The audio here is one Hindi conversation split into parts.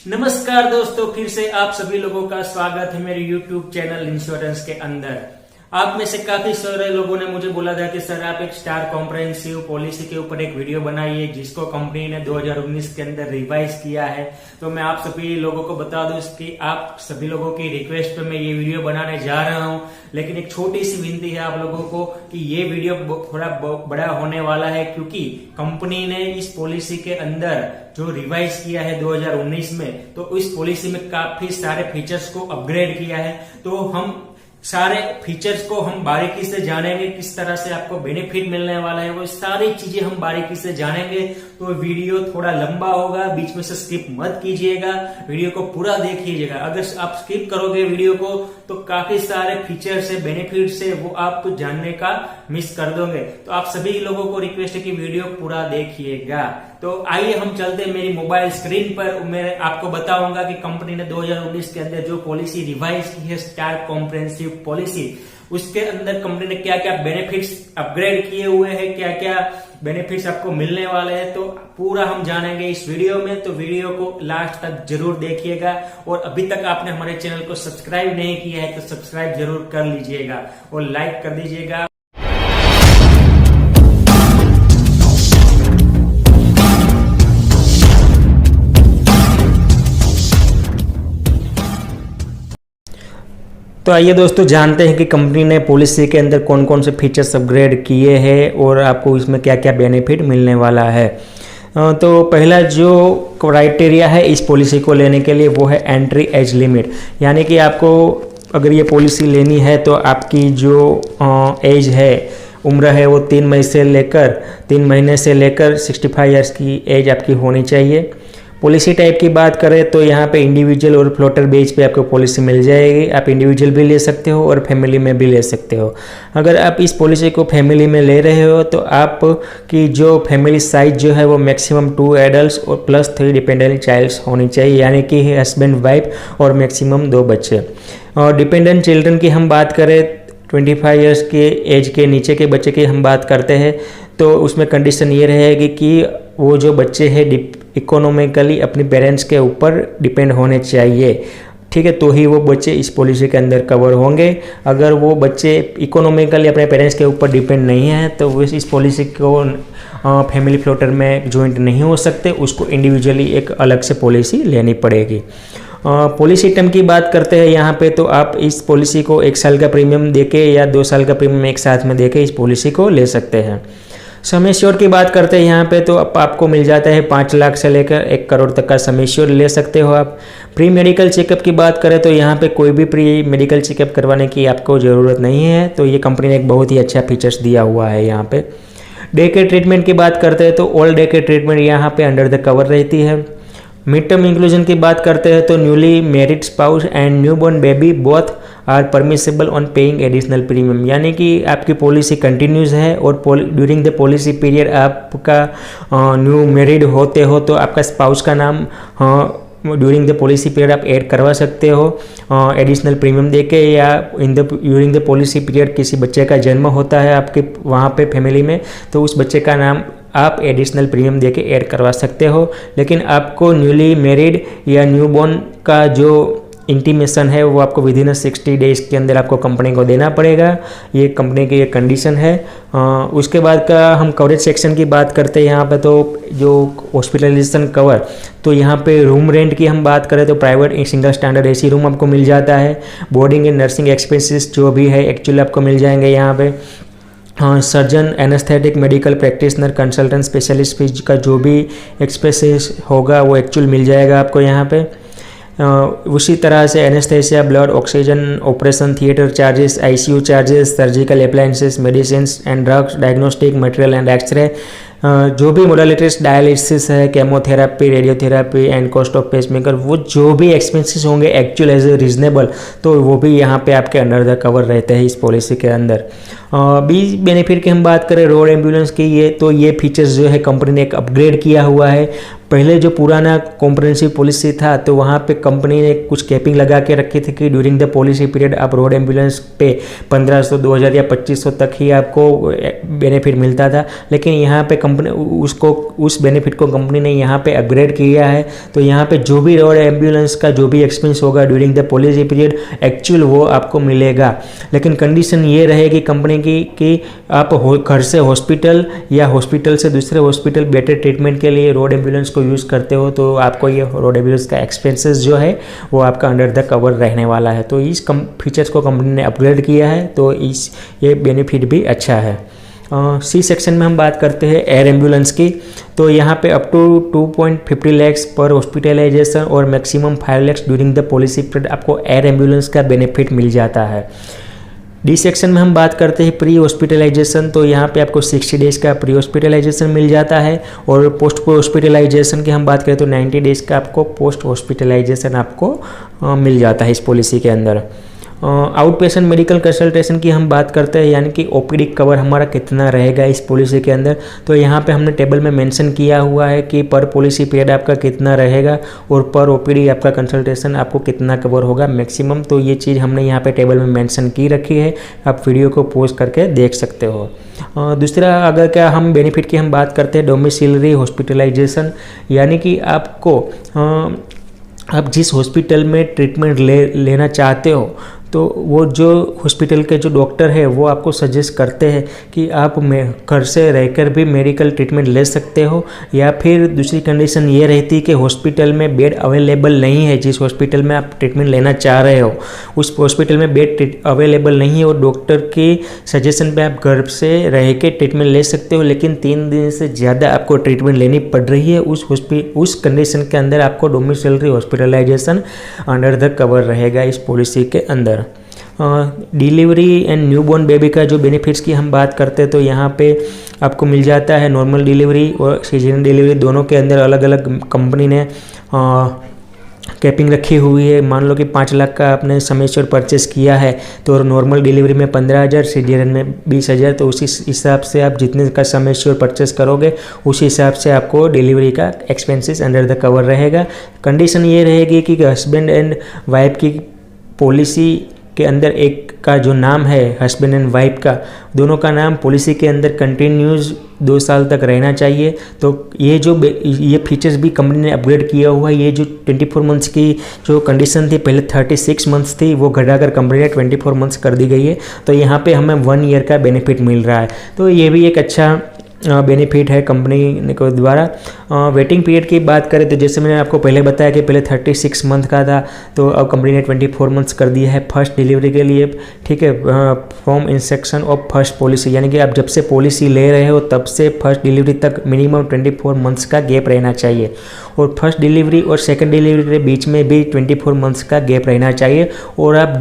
नमस्कार दोस्तों, फिर से आप सभी लोगों का स्वागत है मेरे YouTube चैनल इंश्योरेंस के अंदर। आप में से काफी सारे लोगों ने मुझे बोला था कि सर आप एक स्टार कॉम्प्रिहेंसिव पॉलिसी के ऊपर एक वीडियो बनाइए जिसको कंपनी ने 2019 के अंदर रिवाइज किया है। तो मैं आप सभी लोगों को बता दूं कि आप सभी लोगों की रिक्वेस्ट पे मैं ये वीडियो बनाने जा रहा हूं, लेकिन एक छोटी सी विनती है आप लोगों को कि ये वीडियो थोड़ा बड़ा होने वाला है, क्योंकि कंपनी ने इस पॉलिसी के अंदर जो रिवाइज किया है 2019 में, तो इस पॉलिसी में काफी सारे फीचर्स को अपग्रेड किया है। तो हम सारे फीचर्स को हम बारीकी से जानेंगे, किस तरह से आपको बेनिफिट मिलने वाला है, वो सारी चीजें हम बारीकी से जानेंगे। तो वीडियो थोड़ा लंबा होगा, बीच में से स्किप मत कीजिएगा, वीडियो को पूरा देखिएगा। अगर आप स्किप करोगे वीडियो को तो काफी सारे फीचर से बेनिफिट से वो आप जानने का मिस कर दोगे। तो आप सभी लोगों को रिक्वेस्ट है कि वीडियो पूरा देखिएगा। तो आइए हम चलते हैं मेरी मोबाइल स्क्रीन पर। मैं आपको बताऊंगा कि कंपनी ने 2019 के अंदर जो पॉलिसी रिवाइज की है स्टार कॉम्प्रिहेंसिव पॉलिसी, उसके अंदर कंपनी ने क्या क्या बेनिफिट्स अपग्रेड किए हुए हैं, क्या क्या बेनिफिट्स आपको मिलने वाले हैं, तो पूरा हम जानेंगे इस वीडियो में। तो वीडियो को लास्ट तक जरूर देखिएगा, और अभी तक आपने हमारे चैनल को सब्सक्राइब नहीं किया है तो सब्सक्राइब जरूर कर लीजिएगा और लाइक कर दीजिएगा। तो आइए दोस्तों, जानते हैं कि कंपनी ने पॉलिसी के अंदर कौन कौन से फीचर्स अपग्रेड किए हैं और आपको इसमें क्या क्या बेनिफिट मिलने वाला है। तो पहला जो क्राइटेरिया है इस पॉलिसी को लेने के लिए वो है एंट्री एज लिमिट, यानी कि आपको अगर ये पॉलिसी लेनी है तो आपकी जो एज है, उम्र है, वो 3 महीने से लेकर 65 ईयर्स की एज आपकी होनी चाहिए। पॉलिसी टाइप की बात करें तो यहाँ पे इंडिविजुअल और फ्लोटर बेस पे आपको पॉलिसी मिल जाएगी। आप इंडिविजुअल भी ले सकते हो और फैमिली में भी ले सकते हो। अगर आप इस पॉलिसी को फैमिली में ले रहे हो तो आपकी जो फैमिली साइज जो है वो मैक्सिमम 2 एडल्ट और +3 डिपेंडेंट चाइल्ड्स होनी चाहिए, यानी कि हस्बैंड वाइफ और मैक्सिमम 2 बच्चे। और डिपेंडेंट चिल्ड्रन की हम बात करें, 25 ईयर्स के एज के नीचे के बच्चे की हम बात करते हैं, तो उसमें कंडीशन ये रहेगी कि वो जो बच्चे हैं इकोनॉमिकली अपने पेरेंट्स के ऊपर डिपेंड होने चाहिए, ठीक है, तो ही वो बच्चे इस पॉलिसी के अंदर कवर होंगे। अगर वो बच्चे इकोनॉमिकली अपने पेरेंट्स के ऊपर डिपेंड नहीं है तो वो इस पॉलिसी को फैमिली फ्लोटर में ज्वाइंट नहीं हो सकते, उसको इंडिविजुअली एक अलग से पॉलिसी लेनी पड़ेगी। पॉलिसी टर्म की बात करते हैं यहाँ पे, तो आप इस पॉलिसी को 1 साल का प्रीमियम देके या 2 साल का प्रीमियम एक साथ में देके इस पॉलिसी को ले सकते हैं। सम एश्योर्ड की बात करते हैं यहाँ पे, तो आपको मिल जाता है 5 लाख से लेकर 1 करोड़ तक का सम एश्योर्ड ले सकते हो आप। प्री मेडिकल चेकअप की बात करें तो यहाँ पे कोई भी प्री मेडिकल चेकअप करवाने की आपको ज़रूरत नहीं है, तो ये कंपनी ने एक बहुत ही अच्छा फीचर्स दिया हुआ है यहाँ पे। डे केयर ट्रीटमेंट की बात करते हैं तो ऑल डे केयर ट्रीटमेंट यहाँ पे अंडर द कवर रहती है। मिड टर्म इंक्लूजन की बात करते हैं तो newly married spouse and newborn baby both are permissible on paying additional premium, यानी कि आपकी पॉलिसी कंटिन्यूज है और ड्यूरिंग द पॉलिसी पीरियड आपका न्यू मैरिड होते हो तो आपका स्पाउस का नाम ड्यूरिंग द पॉलिसी पीरियड आप ऐड करवा सकते हो एडिशनल प्रीमियम देके, या ड्यूरिंग द पॉलिसी पीरियड किसी बच्चे का जन्म होता है आपके वहाँ पे फैमिली में, तो उस बच्चे का नाम आप एडिशनल प्रीमियम देके ऐड करवा सकते हो। लेकिन आपको न्यूली मैरिड या न्यूबॉर्न का जो इंटीमेशन है वो आपको विदिन 60 डेज के अंदर आपको कंपनी को देना पड़ेगा, ये कंपनी की ये कंडीशन है। उसके बाद का हम कवरेज सेक्शन की बात करते हैं यहाँ पे, तो जो हॉस्पिटलाइजेशन कवर, तो यहाँ पे रूम रेंट की हम बात करें तो private single standard AC room आपको मिल जाता है। बोर्डिंग एंड नर्सिंग एक्सपेंसेस जो भी है एक्चुअली आपको मिल जाएंगे यहाँ पे। Surgeon, anaesthetic, medical practitioner, consultant, specialist fees का जो भी एक्सपेंसेस होगा वो एक्चुअल मिल जाएगा आपको यहाँ पे। उसी तरह से anaesthesia, blood, oxygen, operation theatre charges, ICU charges, surgical appliances, medicine and drugs, diagnostic material and x ray, जो भी मोडालिटीज, डायलिसिस है, chemotherapy, radiotherapy and cost of pacemaker, वो जो भी एक्सपेंसेस होंगे एक्चुअल एज ए रीजनेबल, तो वो भी यहाँ पे आपके अंडर द कवर रहते हैं इस पॉलिसी के अंदर। बी बेनिफिट की हम बात करें रोड एम्बुलेंस की, ये फीचर्स जो है कंपनी ने एक अपग्रेड किया हुआ है। पहले जो पुराना कॉम्प्रिहेंसिव पॉलिसी था तो वहाँ पे कंपनी ने कुछ कैपिंग लगा के रखी थी कि ड्यूरिंग द पॉलिसी पीरियड आप रोड एम्बुलेंस पे 1500, 2000 या 2500 तक ही आपको बेनिफिट मिलता था। लेकिन यहाँ पे कंपनी उस बेनिफिट को कंपनी ने यहाँ पे अपग्रेड किया है। तो यहाँ पे जो भी रोड एम्बुलेंस का जो भी एक्सपेंस होगा during the policy period actual वो आपको मिलेगा। लेकिन कंडीशन ये रहेगी कंपनी की कि आप घर से हॉस्पिटल या हॉस्पिटल से दूसरे हॉस्पिटल बेटर ट्रीटमेंट के लिए रोड एम्बुलेंस को यूज़ करते हो तो आपको ये रोड एम्बुलेंस का एक्सपेंसेस जो है वो आपका अंडर द कवर रहने वाला है। तो इस फीचर्स को कंपनी ने अपग्रेड किया है, तो ये बेनिफिट भी अच्छा है। सी सेक्शन में हम बात करते हैं एयर एम्बुलेंस की। तो यहाँ पे अप टू 2.50 lakhs पर हॉस्पिटलाइजेशन और maximum 5 lakhs during the policy period आपको एयर एम्बुलेंस का बेनिफिट मिल जाता है। डी सेक्शन में हम बात करते हैं प्री हॉस्पिटलाइजेशन। तो यहाँ पे आपको 60 डेज़ का प्री हॉस्पिटलाइजेशन मिल जाता है, और पोस्ट हॉस्पिटलाइजेशन की हम बात करें तो 90 डेज़ का आपको पोस्ट हॉस्पिटलाइजेशन आपको मिल जाता है इस पॉलिसी के अंदर। आउट पेशेंट मेडिकल कंसल्टेशन की हम बात करते हैं, यानी कि ओपीडी कवर हमारा कितना रहेगा इस पॉलिसी के अंदर। तो यहाँ पे हमने टेबल में मेंशन किया हुआ है कि पर पॉलिसी पीरियड आपका कितना रहेगा और पर ओपीडी आपका कंसल्टेशन आपको कितना कवर होगा मैक्सिमम। तो ये चीज़ हमने यहाँ पे टेबल में मेंशन की रखी है, आप वीडियो को पॉज करके देख सकते हो। दूसरा अगर क्या हम बेनिफिट की हम बात करते हैं डोमिसिलरी हॉस्पिटलाइजेशन, यानी कि आपको आप जिस हॉस्पिटल में ट्रीटमेंट लेना चाहते हो तो वो जो हॉस्पिटल के जो डॉक्टर है वो आपको सजेस्ट करते हैं कि आप घर से रहकर भी मेडिकल ट्रीटमेंट ले सकते हो, या फिर दूसरी कंडीशन ये रहती है कि हॉस्पिटल में बेड अवेलेबल नहीं है, जिस हॉस्पिटल में आप ट्रीटमेंट लेना चाह रहे हो उस हॉस्पिटल में बेड अवेलेबल नहीं है और डॉक्टर के सजेशन पे आप घर से रह के ट्रीटमेंट ले सकते हो, लेकिन 3 दिन से ज़्यादा आपको ट्रीटमेंट लेनी पड़ रही है, उस कंडीशन के अंदर आपको domiciliary hospitalisation under the cover रहेगा इस पॉलिसी के अंदर। डिलीवरी एंड न्यूबॉर्न बेबी का जो बेनिफिट्स की हम बात करते हैं तो यहाँ पे आपको मिल जाता है नॉर्मल डिलीवरी और सीजन डिलीवरी दोनों के अंदर अलग अलग कंपनी ने कैपिंग रखी हुई है। मान लो कि 5 लाख का आपने समेश्वर परचेस किया है तो नॉर्मल डिलीवरी में 15,000, सीजन में 20,000, तो उसी हिसाब से आप जितने का समेश्वर परचेस करोगे उसी हिसाब से आपको डिलीवरी का एक्सपेंसेस अंडर द कवर रहेगा। कंडीशन ये रहेगी कि हस्बैंड एंड वाइफ की पॉलिसी के अंदर एक का जो नाम है हस्बैंड एंड वाइफ का, दोनों का नाम पॉलिसी के अंदर कंटिन्यूस 2 साल तक रहना चाहिए। तो ये फीचर्स भी कंपनी ने अपग्रेड किया हुआ है। ये जो 24 मंथ्स की जो कंडीशन थी पहले 36 मंथ्स थी वो घटाकर कंपनी ने 24 मंथ्स कर दी गई है। तो यहाँ पे हमें 1 ईयर का बेनिफिट मिल रहा है, तो ये भी एक अच्छा बेनिफिट है कंपनी के द्वारा। वेटिंग पीरियड की बात करें तो जैसे मैंने आपको पहले बताया कि पहले 36 मंथ का था, तो अब कंपनी ने 24 मंथ्स कर दिया है फर्स्ट डिलीवरी के लिए, ठीक है, from Inception of first policy, यानी कि आप जब से पॉलिसी ले रहे हो तब से फर्स्ट डिलीवरी तक मिनिमम 24 मंथ्स का गैप रहना चाहिए, और फर्स्ट डिलीवरी और सेकेंड डिलीवरी के बीच में भी 24 मंथ्स का गैप रहना चाहिए। और आप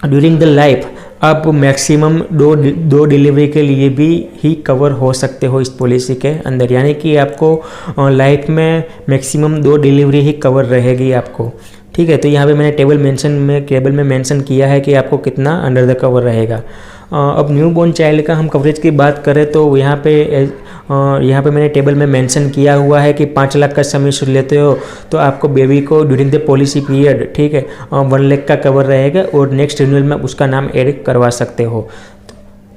ड्यूरिंग द लाइफ आप मैक्सिमम दो डिलीवरी के लिए भी ही कवर हो सकते हो इस पॉलिसी के अंदर, यानी कि आपको लाइफ में मैक्सिमम 2 डिलीवरी ही कवर रहेगी आपको, ठीक है। तो यहाँ पे मैंने टेबल में मेंशन किया है कि आपको कितना अंडर द कवर रहेगा। अब न्यूबॉर्न चाइल्ड का हम कवरेज की बात करें तो यहाँ पे मैंने टेबल में मेंशन किया हुआ है कि 5 लाख का समेशन लेते हो तो आपको बेबी को ड्यूरिंग द पॉलिसी पीरियड, ठीक है, 1 लाख का कवर रहेगा और नेक्स्ट रिन्यूअल में उसका नाम ऐड करवा सकते हो,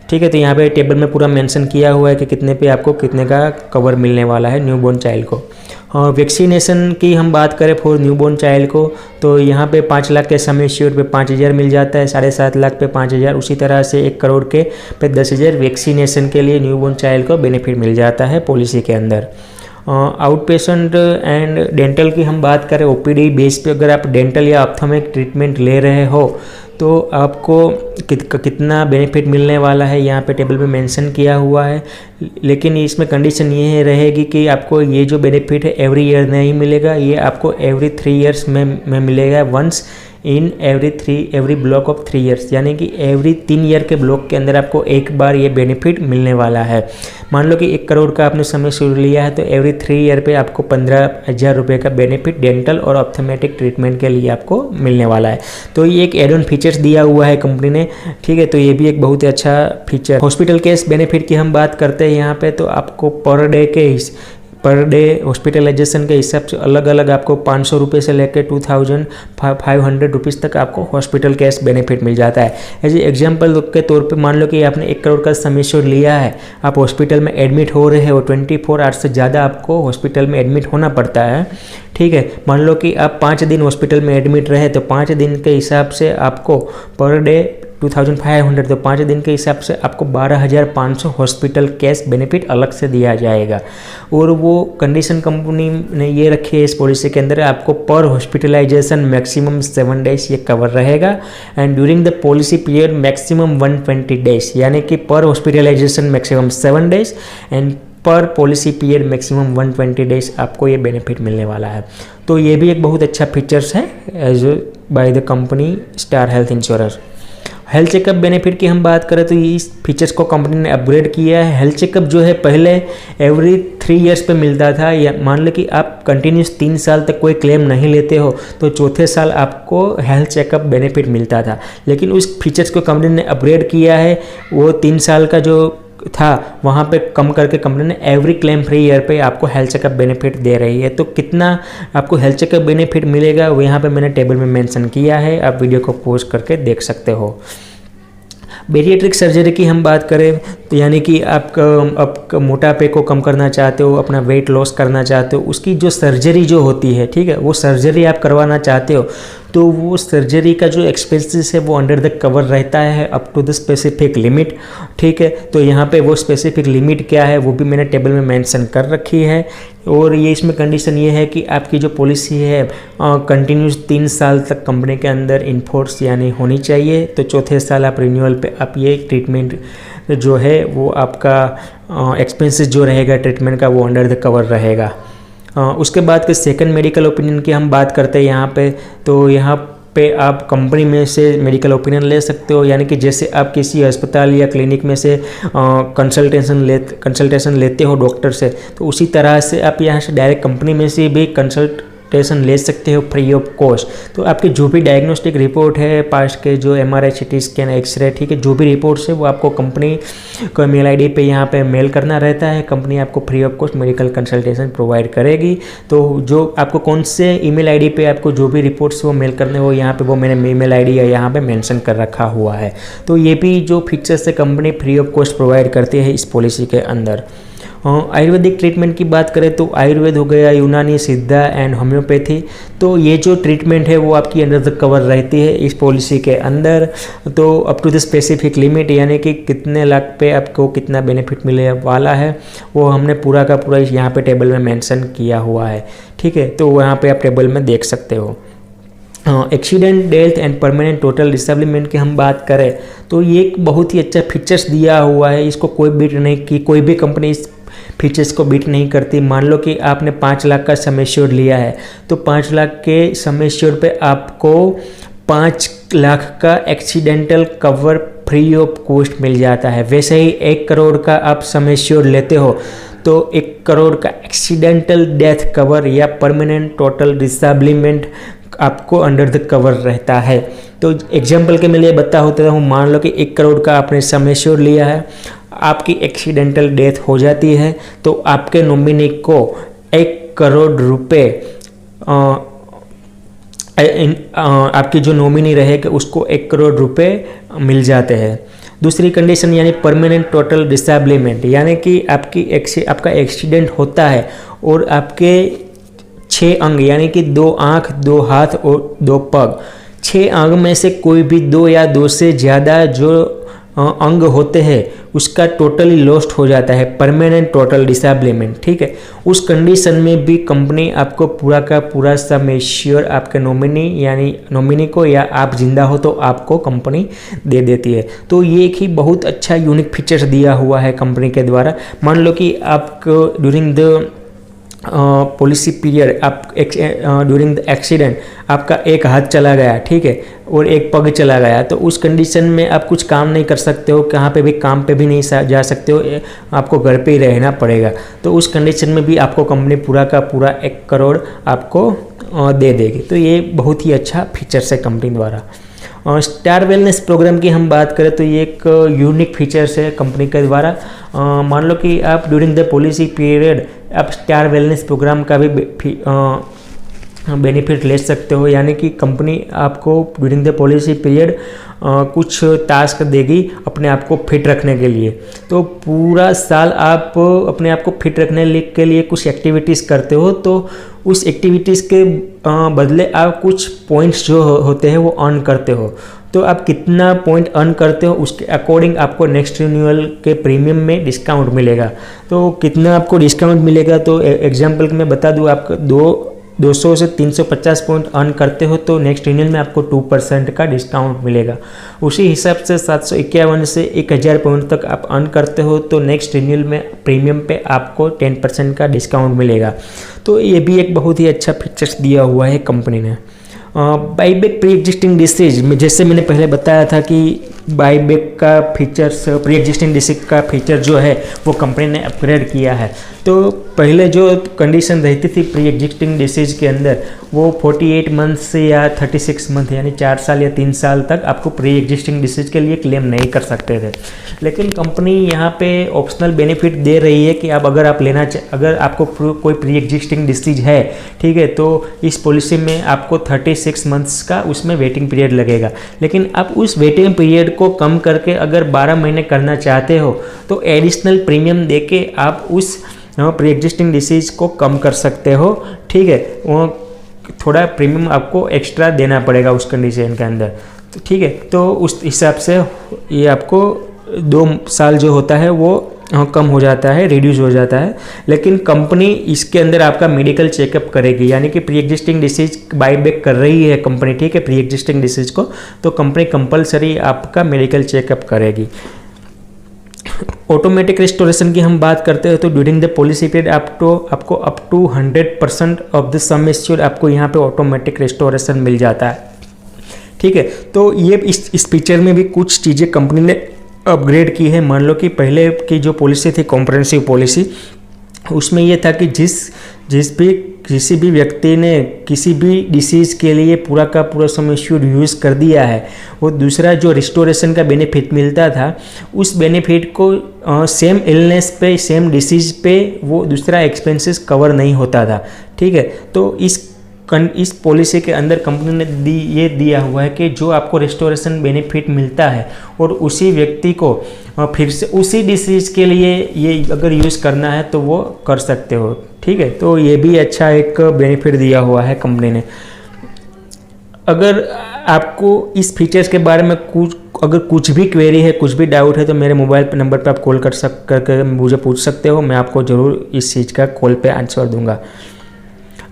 ठीक है। तो यहाँ पे टेबल में पूरा मेंशन किया हुआ है कि कितने पे आपको कितने का कवर मिलने वाला है न्यूबॉर्न चाइल्ड को। वैक्सीनेशन की हम बात करें फॉर न्यूबॉर्न चाइल्ड को तो यहाँ पे 5 लाख के सम एश्योर्ड पे 5,000 मिल जाता है, 7.5 लाख पे 5,000, उसी तरह से 1 करोड़ के पे 10,000 वैक्सीनेशन के लिए न्यूबॉर्न चाइल्ड को बेनिफिट मिल जाता है पॉलिसी के अंदर। आउट पेशेंट एंड डेंटल की हम बात करें ओपीडी बेस पे, अगर आप डेंटल या ऑप्थोमेट्रिक ट्रीटमेंट ले रहे हो तो आपको कितना बेनिफिट मिलने वाला है यहाँ पे टेबल में मेंशन किया हुआ है, लेकिन इसमें कंडीशन ये रहेगी कि आपको ये जो बेनिफिट है एवरी ईयर नहीं मिलेगा, ये आपको एवरी 3 ईयर्स में मिलेगा once in every block of 3 years, यानी कि एवरी 3 ईयर के ब्लॉक के अंदर आपको एक बार ये बेनिफिट मिलने वाला है। मान लो कि 1 करोड़ का आपने समय शुरू लिया है तो एवरी 3 ईयर पे आपको 15,000 रुपये का बेनिफिट डेंटल और ऑप्थोमेटिक ट्रीटमेंट के लिए आपको मिलने वाला है। तो ये एक एड ऑन फीचर्स दिया हुआ है कंपनी ने, ठीक है। तो ये भी एक बहुत ही अच्छा फीचर। हॉस्पिटल केस बेनिफिट की हम बात करते हैं यहाँ पे, तो आपको पर डे हॉस्पिटलाइजेशन के हिसाब से अलग अलग आपको 500 रुपये से लेकर 2500 रुपीज़ तक आपको हॉस्पिटल कैश बेनिफिट मिल जाता है। एज एग्जाम्पल के तौर पे मान लो कि आपने 1 करोड़ का सम एश्योर्ड लिया है, आप हॉस्पिटल में एडमिट हो रहे हो, 24 आवर्स से ज़्यादा आपको हॉस्पिटल में एडमिट होना पड़ता है, ठीक है। मान लो कि आप 5 दिन हॉस्पिटल में एडमिट रहे तो 5 दिन के हिसाब से आपको पर डे 2500, तो 5 दिन के हिसाब से आपको 12,500 हॉस्पिटल कैश बेनिफिट अलग से दिया जाएगा। और वो कंडीशन कंपनी ने ये रखी है इस पॉलिसी के अंदर, आपको पर हॉस्पिटलाइजेशन मैक्सिमम 7 डेज ये कवर रहेगा and during the policy period maximum 120 days, यानी कि पर हॉस्पिटलाइजेशन मैक्सिमम 7 डेज एंड पर पॉलिसी पीरियड मैक्सिमम 120 डेज आपको ये बेनिफिट मिलने वाला है। तो ये भी एक बहुत अच्छा फीचर्स है as by the company star health insurance. Health checkup benefit की हम बात करें तो इस फीचर्स को कंपनी ने अपग्रेड किया है। हेल्थ चेकअप जो है पहले एवरी 3 ईयर्स पे मिलता था, या मान लो कि आप कंटिन्यूस 3 साल तक कोई क्लेम नहीं लेते हो तो चौथे साल आपको हेल्थ चेकअप बेनिफिट मिलता था। लेकिन उस फीचर्स को कंपनी ने अपग्रेड किया है, वो 3 साल का जो था वहाँ पे कम करके कंपनी ने एवरी क्लेम फ्री ईयर पे आपको हेल्थ चेकअप बेनिफिट दे रही है। तो कितना आपको हेल्थ चेकअप बेनिफिट मिलेगा वो यहाँ पे मैंने टेबल में मेंशन किया है, आप वीडियो को पॉज करके देख सकते हो। बेरिएट्रिक सर्जरी की हम बात करें तो यानी कि आप मोटापे को कम करना चाहते हो, अपना वेट लॉस करना चाहते हो, उसकी जो सर्जरी जो होती है, ठीक है, वो सर्जरी आप करवाना चाहते हो तो वो सर्जरी का जो एक्सपेंसेस है वो अंडर द कवर रहता है up to the specific limit, ठीक है। तो यहाँ पे वो स्पेसिफिक लिमिट क्या है वो भी मैंने टेबल में मेंशन कर रखी है। और ये इसमें कंडीशन ये है कि आपकी जो पॉलिसी है कंटिन्यूस 3 साल तक कंपनी के अंदर इन्फोर्स यानी होनी चाहिए, तो चौथे साल आप रिन्यूअल पे आप ये ट्रीटमेंट जो है वो आपका एक्सपेंसेस जो रहेगा ट्रीटमेंट का वो अंडर द कवर रहेगा। उसके बाद के सेकंड मेडिकल ओपिनियन की हम बात करते हैं यहाँ पे, तो यहाँ पे आप कंपनी में से मेडिकल ओपिनियन ले सकते हो, यानी कि जैसे आप किसी अस्पताल या क्लिनिक में से कंसल्टेशन लेते हो डॉक्टर से, तो उसी तरह से आप यहाँ से डायरेक्ट कंपनी में से भी कंसल्टेशन ले सकते हो फ्री ऑफ कॉस्ट। तो आपकी जो भी डायग्नोस्टिक रिपोर्ट है, पास्ट के जो MRI, CT स्कैन, एक्सरे, ठीक है, जो भी रिपोर्ट्स है वो आपको कंपनी को मेल ID पे यहाँ पे मेल करना रहता है। कंपनी आपको free of cost medical consultation provide करेगी। तो जो आपको कौन से ईमेल ID पे आपको जो भी रिपोर्ट्स वो मेल करने वो यहाँ पे वो मैंने ईमेल ID यहाँ पे मेंशन कर रखा हुआ है। तो ये भी जो फीचर्स है company free of cost provide करती है इस पॉलिसी के अंदर। आयुर्वेदिक ट्रीटमेंट की बात करें तो आयुर्वेद हो गया, यूनानी, सिद्धा एंड होम्योपैथी, तो ये जो ट्रीटमेंट है वो आपकी अंडर द कवर रहती है इस पॉलिसी के अंदर। तो up to the specific limit यानी कि कितने लाख पे आपको कितना बेनिफिट मिलने वाला है वो हमने पूरा का पूरा यहाँ पे टेबल में मेंशन किया हुआ है, ठीक है। तो वहाँ पे आप टेबल में देख सकते हो। Accident, death and permanent total disablement की हम बात करें तो ये एक बहुत ही अच्छा फीचर्स दिया हुआ है, इसको कोई बीट नहीं की, कोई भी कंपनी इस फीचर्स को बीट नहीं करती। मान लो कि आपने 5 लाख का सम एश्योर्ड लिया है तो 5 लाख के सम एश्योर्ड पे आपको 5 लाख का accidental cover free of cost मिल जाता है। वैसे ही 1 करोड़ का आप सम एश्योर्ड लेते हो तो 1 करोड़ का एक्सीडेंटल डेथ कवर या परमानेंट टोटल डिसेबलमेंट आपको अंडर द कवर रहता है। तो एग्जाम्पल के लिए बता होता हूँ, मान लो कि 1 करोड़ का आपने सम एश्योर्ड लिया है, आपकी एक्सीडेंटल डेथ हो जाती है तो आपके नॉमिनी को 1 करोड़ रुपए आपकी जो नॉमिनी रहेगा उसको 1 करोड़ रुपए मिल जाते हैं। दूसरी कंडीशन यानी परमानेंट टोटल डिसेबलमेंट, यानी कि आपका एक्सीडेंट होता है और आपके 6 अंग यानी कि 2 आँख, 2 हाथ और 2 पग, 6 अंग में से कोई भी 2 या 2 से ज़्यादा जो अंग होते हैं उसका टोटली लॉस्ट हो जाता है, परमानेंट टोटल डिसेबलमेंट, ठीक है। उस कंडीशन में भी कंपनी आपको पूरा का पूरा सम एश्योर्ड आपके नॉमिनी को या आप जिंदा हो तो आपको कंपनी दे देती है। तो ये एक ही बहुत अच्छा यूनिक फीचर्स दिया हुआ है कंपनी के द्वारा। मान लो कि आपको ड्यूरिंग द पॉलिसी पीरियड आप ड्यूरिंग द एक्सीडेंट आपका एक हाथ चला गया, ठीक है, और एक पग चला गया, तो उस कंडीशन में आप कुछ काम नहीं कर सकते हो, कहाँ पे भी काम पे भी नहीं जा सकते हो, आपको घर पे ही रहना पड़ेगा। तो उस कंडीशन में भी आपको कंपनी पूरा का पूरा 1 करोड़ आपको दे देगी। तो ये बहुत ही अच्छा फीचर्स है कंपनी द्वारा। स्टार वेलनेस प्रोग्राम की हम बात करें तो ये एक यूनिक फीचर्स है कंपनी के द्वारा। मान लो कि आप ड्यूरिंग द पॉलिसी पीरियड आप स्टार वेलनेस प्रोग्राम का भी बेनिफिट ले सकते हो, यानी कि कंपनी आपको ड्यूरिंग द पॉलिसी पीरियड कुछ टास्क देगी अपने आप को फिट रखने के लिए। तो पूरा साल आप अपने आप को फिट रखने के लिए कुछ एक्टिविटीज़ करते हो, तो उस एक्टिविटीज़ के बदले आप कुछ पॉइंट्स जो होते हैं वो अर्न करते हो। तो आप कितना पॉइंट अर्न करते हो उसके अकॉर्डिंग आपको नेक्स्ट रिन्यूअल के प्रीमियम में डिस्काउंट मिलेगा। तो कितना आपको डिस्काउंट मिलेगा, तो एग्जाम्पल मैं बता दूँ, आपका 200 से 350 पॉइंट अर्न करते हो तो नेक्स्ट रिन्यूअल में आपको 2% का डिस्काउंट मिलेगा। उसी हिसाब से 751 से 1000 पॉइंट तक आप अर्न करते हो तो नेक्स्ट रिन्यूअल में प्रीमियम पे आपको 10% का डिस्काउंट मिलेगा। तो ये भी एक बहुत ही अच्छा फीचर्स दिया हुआ है कंपनी ने। बाईबैक प्री एग्जिस्टिंग डिसीज में जैसे मैंने पहले बताया था कि बाईबैक का फीचर्स प्री एग्जिस्टिंग डिसीज का फीचर जो है वो कंपनी ने अपग्रेड किया है। तो पहले जो कंडीशन रहती थी प्री एग्जिस्टिंग डिसीज के अंदर वो 48 मंथ्स या 36 मंथ यानी 4 साल या 3 साल तक आपको प्री एग्जिस्टिंग डिसीज के लिए क्लेम नहीं कर सकते थे। लेकिन कंपनी यहाँ पे ऑप्शनल बेनिफिट दे रही है कि अगर आपको कोई प्री एग्जिस्टिंग डिसीज है, ठीक है, तो इस पॉलिसी में आपको 36 मंथ्स का उसमें वेटिंग पीरियड लगेगा। लेकिन आप उस वेटिंग पीरियड को कम करके अगर 12 महीने करना चाहते हो तो एडिशनल प्रीमियम देके आप उस प्री एग्जिस्टिंग डिसीज को कम कर सकते हो, ठीक है। वो थोड़ा प्रीमियम आपको एक्स्ट्रा देना पड़ेगा उस कंडीशन के अंदर, तो ठीक है। तो उस हिसाब से ये आपको 2 साल जो होता है वो कम हो जाता है, रिड्यूस हो जाता है। लेकिन कंपनी इसके अंदर आपका मेडिकल चेकअप करेगी, यानी कि प्री एग्जिस्टिंग डिसीज बाईबैक कर रही है कंपनी, ठीक है, प्री एग्जिस्टिंग डिसीज को, तो कंपनी कंपलसरी आपका मेडिकल चेकअप करेगी। ऑटोमेटिक रिस्टोरेशन की हम बात करते हैं तो ड्यूरिंग द पॉलिसी पीरियड आपको up to 100% of the sum assured आपको यहाँ पे ऑटोमेटिक रिस्टोरेशन मिल जाता है, ठीक है। तो ये इस फीचर में भी कुछ चीज़ें कंपनी ने अपग्रेड की है। मान लो कि पहले की जो पॉलिसी थी कॉम्प्रिहेंसिव पॉलिसी, उसमें ये था कि किसी भी व्यक्ति ने किसी भी डिसीज़ के लिए पूरा का पूरा सम एश्योर्ड यूज़ कर दिया है, वो दूसरा जो रिस्टोरेशन का बेनिफिट मिलता था उस बेनिफिट को सेम इलनेस पे सेम डिसीज़ पे वो दूसरा एक्सपेंसेस कवर नहीं होता था, ठीक है। तो इस पॉलिसी के अंदर कंपनी ने ये दिया हुआ है कि जो आपको रिस्टोरेशन बेनिफिट मिलता है और उसी व्यक्ति को फिर से उसी डिसीज़ के लिए ये अगर यूज़ करना है तो वो कर सकते हो, ठीक है। तो ये भी अच्छा एक बेनिफिट दिया हुआ है कंपनी ने। अगर आपको इस फीचर्स के बारे में कुछ भी क्वेरी है, कुछ भी डाउट है, तो मेरे मोबाइल नंबर पर आप कॉल करके मुझे पूछ सकते हो, मैं आपको ज़रूर इस चीज़ का कॉल पे आंसर दूंगा।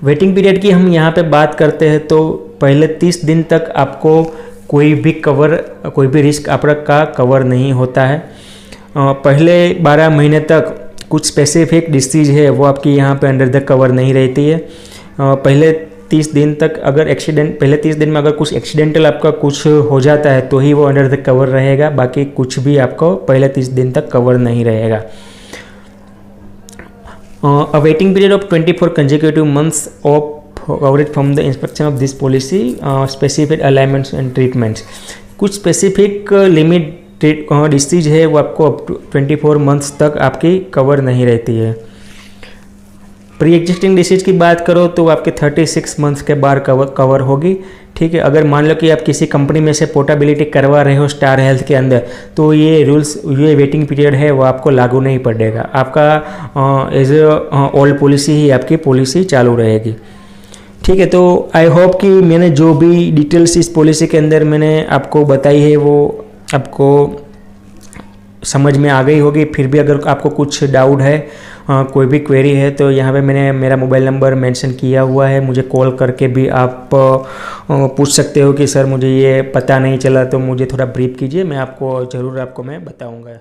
वेटिंग पीरियड की हम यहाँ पे बात करते हैं तो पहले 30 दिन तक आपको कोई भी रिस्क आपका कवर नहीं होता है। पहले 12 महीने तक कुछ स्पेसिफिक डिसीज है वो आपकी यहाँ पे अंडर द कवर नहीं रहती है। पहले 30 दिन तक पहले 30 दिन में अगर कुछ एक्सीडेंटल आपका कुछ हो जाता है तो ही वो अंडर द कवर रहेगा, बाकी कुछ भी आपको पहले 30 दिन तक कवर नहीं रहेगा। A waiting period of 24 consecutive months of coverage from the inspection of this policy, specific alignments and treatments। कुछ स्पेसिफिक लिमिट डिसीज है वो आपको अप टू 24 मंथ्स तक आपकी कवर नहीं रहती है। प्री एग्जिस्टिंग डिसीज की बात करो तो आपके 36 मंथ्स के बाद कवर होगी, ठीक है। अगर मान लो कि आप किसी कंपनी में से पोर्टेबिलिटी करवा रहे हो स्टार हेल्थ के अंदर, तो ये वेटिंग पीरियड है वो आपको लागू नहीं पड़ेगा, आपका एज ओल्ड पॉलिसी ही आपकी पॉलिसी चालू रहेगी, ठीक है। तो आई होप कि मैंने जो भी डिटेल्स इस पॉलिसी के अंदर मैंने आपको बताई है वो आपको समझ में आ गई होगी। फिर भी अगर आपको कुछ डाउट है, कोई भी क्वेरी है, तो यहाँ पे मैंने मेरा मोबाइल नंबर मेंशन किया हुआ है, मुझे कॉल करके भी आप पूछ सकते हो कि सर मुझे ये पता नहीं चला तो मुझे थोड़ा ब्रीफ कीजिए, मैं आपको ज़रूर मैं बताऊँगा।